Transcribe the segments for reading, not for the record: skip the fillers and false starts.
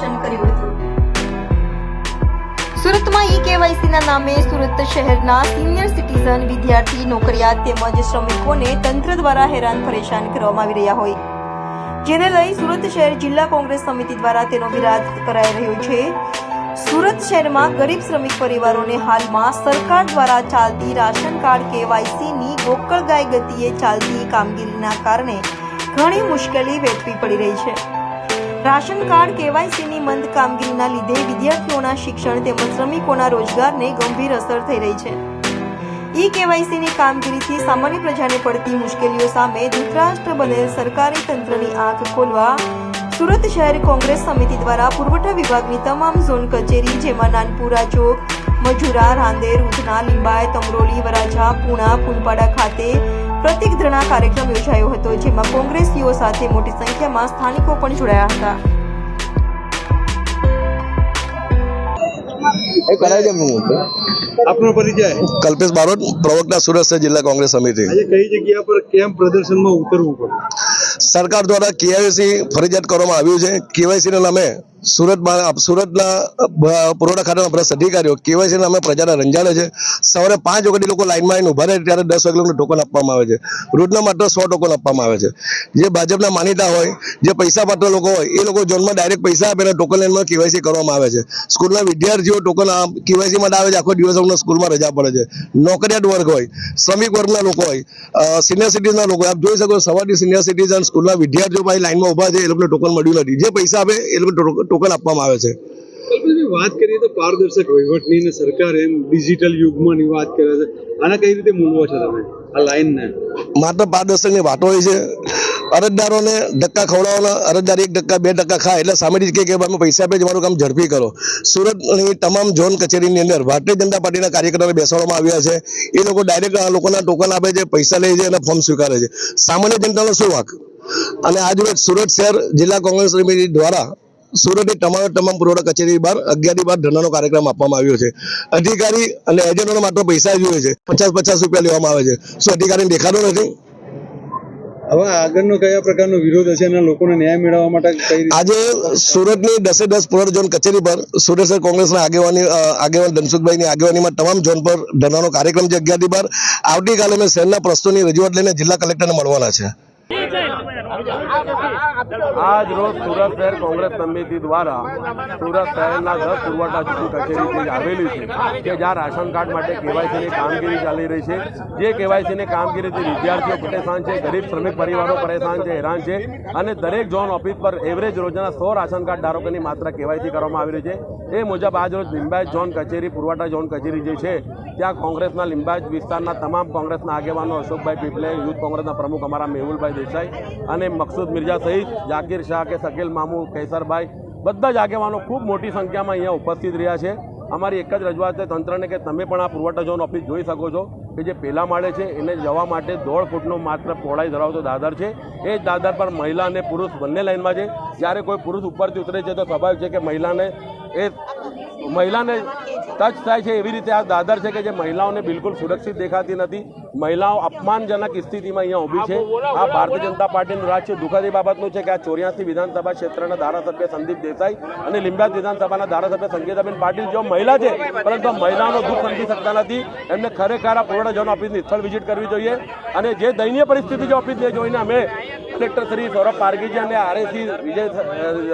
માર્ગદર્શન કર્યું હતું। સુરતમાં ઈ-કેવાયસીના નામે સુરત શહેરના સિનિયર સિટીઝન, વિદ્યાર્થી, નોકરિયાત તેમજ શ્રમિકોને તંત્ર દ્વારા હેરાન પરેશાન કરવામાં આવી રહ્યા હોય, જેને લઈ સુરત શહેર જિલ્લા કોંગ્રેસ સમિતિ દ્વારા તેનો વિરોધ કરાઈ રહ્યો છે। સુરત શહેરમાં ગરીબ શ્રમિક પરિવારોને હાલમાં સરકાર દ્વારા ચાલતી રાશન કાર્ડ કેવાયસીની ગોકળગાય ગતિએ ચાલતી કામગીરીના કારણે ઘણી મુશ્કેલી વેઠવી પડી રહી છે। રાશન કાર્ડ કેવાયસીની મંદ કામગીરીના લીધે વિદ્યાર્થીઓના શિક્ષણ તેમજ શ્રમિકોના રોજગારને ગંભીર અસર થઈ રહી છે। ઈ-કેવાયસીની કામગીરીથી સામાન્ય પ્રજાને પડતી મુશ્કેલીઓ સામે ધૃતરાષ્ટ્ર બનેલ સરકારી તંત્રની આંખ ખોલવા સુરત શહેર કોંગ્રેસ સમિતિ દ્વારા પુરવઠા વિભાગની તમામ ઝોન કચેરી, જેમાં નાનપુરા ચોક, મજુરા, રાંદેર, ઉધના, લીંબાયત, અમરોલી, વરાછા, પૂણા, ફૂલપાડા ખાતે પ્રતિક ધરણા કાર્યક્રમ યોજાયો હતો, જેમાં કોંગ્રેસીઓ સાથે મોટી સંખ્યામાં સ્થાનિકો પણ જોડાયા હતા। આપનો પરિચય? કલ્પેશ બારોટ, પ્રવક્તા, સુરત શહેર જિલ્લા કોંગ્રેસ સમિતિ। આજે કઈ જગ્યા પર કેમ પ્રદર્શનમાં ઉતરવું પડ્યું? સરકાર દ્વારા કેવાયસી ફરજિયાત કરવામાં આવ્યું છે। કેવાયસી ના નામે સુરતના પુરવઠા ખાતાના ભ્રષ્ટ અધિકારીઓ કેવાયસી નામે પ્રજાને રંજાડે છે। સવારે 5 વાગે લોકો લાઈનમાં આવીને ઉભા રહે ત્યારે 10 વાગે ટોકન આપવામાં આવે છે। રોજના માત્ર 100 ટોકન આપવામાં આવે છે। જે ભાજપના માનીતા હોય, જે પૈસા પાત્ર લોકો હોય, એ લોકો ઝોનમાં ડાયરેક્ટ પૈસા આપે અને ટોકન લાઈનમાં કેવાયસી કરવામાં આવે છે। સ્કૂલના વિદ્યાર્થીઓ ટોકન કેવાયસી માટે આવે છે, આખો દિવસ અમને સ્કૂલમાં રજા પડે છે। નોકરિયાત વર્ગ હોય, શ્રમિક વર્ગના લોકો હોય, સિનિયર સિટીઝનના લોકો, આપ જોઈ શકો સવારથી સિનિયર સિટીઝન, સ્કૂલના વિદ્યાર્થીઓ ભાઈ લાઈનમાં ઉભા છે, એ લોકોને ટોકન મળ્યું નથી। જે પૈસા આપે એ લોકો ટોકન આપવામાં આવે છે। વાત કરીએ તો પારદર્શક વહીવટની ને સરકાર એમ ડિજિટલ યુગમાં વાત કરે છે, આના કઈ રીતે મૂલવો છે તમે આ લાઈનને? માત્ર પારદર્શકની વાતો હોય છે। અરજદારોને ધક્કા ખવડાવવાના, અરજદાર 1 ટકા 2 ટકા ખાય એટલે સામેથી જ કે અમે પૈસા આપે, તમારું કામ ઝડપી કરો। સુરતની તમામ ઝોન કચેરીની અંદર ભારતીય જનતા પાર્ટીના કાર્યકરોને બેસાડવામાં આવ્યા છે। એ લોકો ડાયરેક્ટ આ લોકોના ટોકન આપે છે, પૈસા લે છે અને ફોર્મ સ્વીકારે છે। સામાન્ય જનતાનો શું વાંક? અને આજરોજ સુરત શહેર જિલ્લા કોંગ્રેસ સમિતિ દ્વારા સુરતની તમામ પુરવઠા કચેરી બહાર 11 થી 12 ધરણાનો કાર્યક્રમ આપવામાં આવ્યો છે। અધિકારી અને એજન્ટોને માત્ર પૈસા જોઈએ છે, 50 રૂપિયા લેવામાં આવે છે। શું અધિકારીને દેખાતો નથી? હવે આગળનો કયા પ્રકારનો વિરોધ હશે અને લોકોને ન્યાય મેળવવા માટે આજે સુરતની 10 પુરવઠા ઝોન કચેરી પર સુરત શહેર કોંગ્રેસના આગેવાન ધનસુખભાઈની આગેવાનીમાં તમામ ઝોન પર ધરણાનો કાર્યક્રમ છે 11 થી 12। આવતીકાલે અમે શહેરના પ્રશ્નોની રજૂઆત લઈને જિલ્લા કલેક્ટરને મળવાના છે। આજ રોજ સુરત શહેર કોંગ્રેસ સમિતિ દ્વારા સુરત શહેરના 10 પુરવઠા કચેરી આવેલી છે કે જ્યાં રાશન કાર્ડ માટે કેવાયસીની કામગીરી ચાલી રહી છે। જે કેવાયસીની કામગીરીથી વિદ્યાર્થીઓ પરેશાન છે, ગરીબ શ્રમિક પરિવારો પરેશાન છે, હેરાન છે અને દરેક ઝોન ઓફિસ પર એવરેજ રોજના 100 રાશન કાર્ડ ધારકોની માત્ર કેવાયસી કરવામાં આવી રહી છે। એ મુજબ આજ રોજ લીંબાયત ઝોન કચેરી, પુરવઠા ઝોન કચેરી જે છે ત્યાં કોંગ્રેસના લીંબાયત વિસ્તારના તમામ કોંગ્રેસના આગેવાનો, અશોકભાઈ પીપલે, યુથ કોંગ્રેસના પ્રમુખ અમારા મેહુલભાઈ દેસાઈ અને મકસૂદ મિર્ઝા સહિત જાકીર શાહ કે શકીલ મામુ, કેસરભાઈ, બધા જ આગેવાનો ખૂબ મોટી સંખ્યામાં અહીંયા ઉપસ્થિત રહ્યા છે। અમારી એક જ રજૂઆત છે તંત્રને કે તમે પણ આ પુરવઠા ઝોન ઓફિસ જોઈ શકો છો કે જે પહેલા માળે છે એને જવા માટે 1.5 ફૂટનો માત્ર પહોળાઈ ધરાવતો દાદર છે। એ જ દાદર પર મહિલા અને પુરુષ બંને લાઇનમાં છે। જ્યારે કોઈ પુરુષ ઉપરથી ઉતરે છે તો સ્વાભાવિક છે કે મહિલાને ટચ થાય છે। એવી રીતે આ દાદર છે કે જે મહિલાઓને બિલકુલ સુરક્ષિત દેખાતી નથી। મહિલાઓ અપમાનજનક સ્થિતિમાં અહીંયા ઊભી છે। આ ભારતીય જનતા પાર્ટીનું રાજ છે। દુઃખદ એ બાબતનું છે કે આ 84 વિધાનસભા ક્ષેત્રના ધારાસભ્ય સંદીપ દેસાઈ અને લીંબાયત વિધાનસભાના ધારાસભ્ય સંગીતાબેન પાટીલ જેઓ મહિલા છે પરંતુ મહિલાઓનો દુઃખ સમજી શકતા નથી। એમને ખરેખર આ પુરવઠા ઝોન ઓફિસની સ્થળ વિઝિટ કરવી જોઈએ અને જે દયનીય પરિસ્થિતિ છે ઓફિસને જોઈને અમે કલેક્ટર શ્રી સૌરભ પારગીજી અને આરએસી વિજય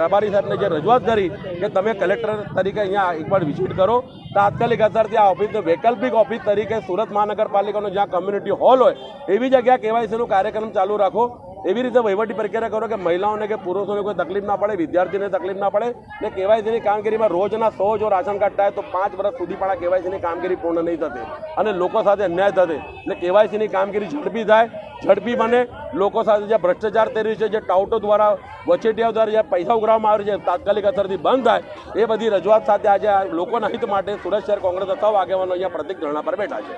રબારી સાહેબને જે રજૂઆત કરી કે તમે કલેક્ટર તરીકે અહીંયા એકવાર વિઝિટ કરો, તાત્કાલિક અસરથી આ ઓફિસને વૈકલ્પિક ઓફિસ તરીકે સુરત મહાનગરપાલિકાનો જ્યાં કમ્યુનિટી હોલ હોય એવી જગ્યા કેવાયસીનો કાર્યક્રમ ચાલુ રાખો। એવી રીતે વહીવટી પ્રક્રિયા કરો કે મહિલાઓને કે પુરુષોને કોઈ તકલીફ ના પડે, વિદ્યાર્થીને તકલીફ ના પડે ને કેવાયસીની કામગીરીમાં રોજના 100 જો રાશન કાર્ડ થાય તો 5 વર્ષ સુધી પણ આ કેવાયસીની કામગીરી પૂર્ણ નહીં થતી અને લોકો સાથે અન્યાય થશે। એટલે કેવાયસીની કામગીરી ઝડપી થાય, ઝડપી બને। લોકો સાથે જે ભ્રષ્ટાચાર થઈ રહ્યું છે, જે ટાઉટો દ્વારા, વચેટિયાઓ દ્વારા જે પૈસા ઉઘરાવવામાં આવે છે, તાત્કાલિક અસરથી બંધ થાય એ બધી રજૂઆત સાથે આજે લોકોના હિત માટે સુરત શહેર કોંગ્રેસના સૌ આગેવાનો અહીંયા પ્રતિક ધરણા પર બેઠા છે।